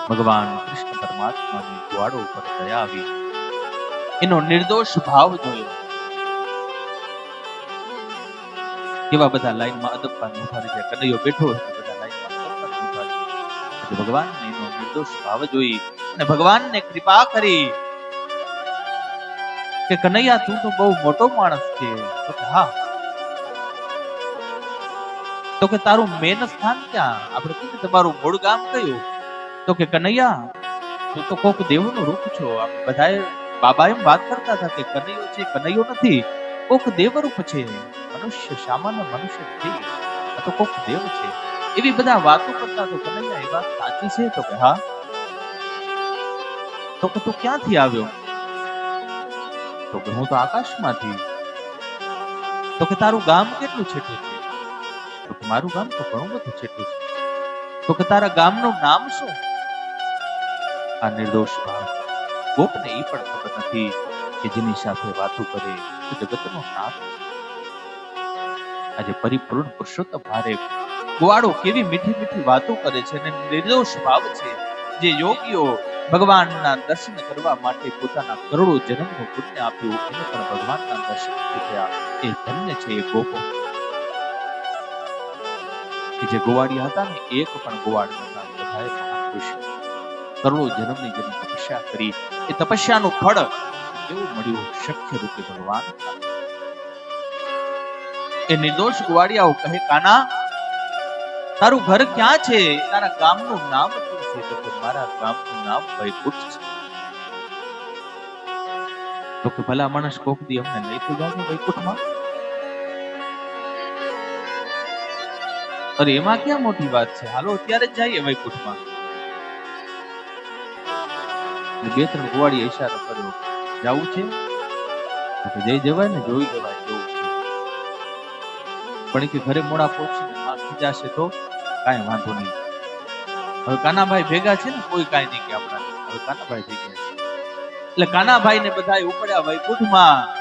ભગવાન કૃષ્ણ પરમાત્માની ગોવાળો ઉપર દયા આવી, એનો નિર્દોષ ભાવ જોયો. કેવા બધા લાઈનમાં અદબપાન ઉભા રહી ગયા. કનૈયો બેઠો હતો, બધા લાઈનમાં અદબપાન ઉભા છે. ભગવાનને એનો નિર્દોષ ભાવ જોઈ અને ભગવાનને કૃપા કરી કે કનૈયા તું તો બહુ મોટો માણસ છે. તો કે હા. તો કે તારું મેન સ્થાન ક્યાં? આપણે કીધું તમારું મૂળ ગામ કયું? તો કે કનૈયા તું તો કોક દેવનું રૂપ છો. આપણે બધાએ બાબા એમ વાત કરતા હતા કે કનૈયો છે, કનૈયો નથી, કોક દેવ રૂપ છે. મનુષ્ય સામાન્ય મનુષ્ય નથી, આ તો કોક દેવ છે. એવી બધા વાતો કરતા. તો કનૈયા એ વાત સાચી છે? તો કે હા. તો કે તું ક્યાંથી આવ્યો? તો કે હું તો આકાશમાંથી. તો કે તારું ગામ કેટલું છેટું છે? તો કે મારું ગામ તો ઘણું બધું છેટું છે. તો કે તારા ગામનું નામ શું? આ નિર્દોષ ભાવ ગોપને એ પણ ખબર નથી કે જેની સાથે વાતો કરે તો જગતનો નાથ. આજે પરિપૂર્ણ પુરુષોત્તમ હારે ગોવાળો કેવી મીઠી મીઠી વાતો કરે છે અને નિર્દોષ ભાવ છે. જે યોગીઓ ભગવાનના દર્શન કરવા માટે પોતાના કરોડો જન્મનું પુણ્ય આપ્યું, એને પણ ભગવાનના દર્શન થયા. એ ધન્ય છે એ ગોપો. કે જે ગોવાળિયા હતા ને, એક પણ ગોવાળ નતા. બધાએ મહાપુરુષ કરોડો જન્મની જેની તપસ્યા કરી, એ તપસ્યાનું ફળ એવું મળ્યું શક્ય રૂપે ભગવાન. એ નિર્દોષ ગોવાળિયાઓ કહે કાના તારું ઘર ક્યાં છે? તારા ગામનું નામ શું છે? તો કે મારા ગામનું નામ વૈકુંઠ છે. તો કે ભલા માણસ કોક દી અમને લઈ તો જાજો વૈકુંઠમાં. અરે એમાં ક્યાં મોટી વાત છે, હાલો અત્યારે જ જઈએ વૈકુંઠમાં. બે ત્રણ ગોવાળીએ ઈશારો કર્યો, જાવું છે? તો કે જઈ જવાય ને, જોઈ જવાય કેવું છે. પણ કે ઘરે મોડા પહોંચીને માં ખીજાશે તો કાંઈ વાંધો નહીં. હવે કાનાભાઈ ભેગા છે ને, કોઈ કાંઈ નહીં કે આપણા. હવે કાનાભાઈ ભેગા છે એટલે કાનાભાઈ ને બધા ઉપડ્યા વૈકુંઠમાં.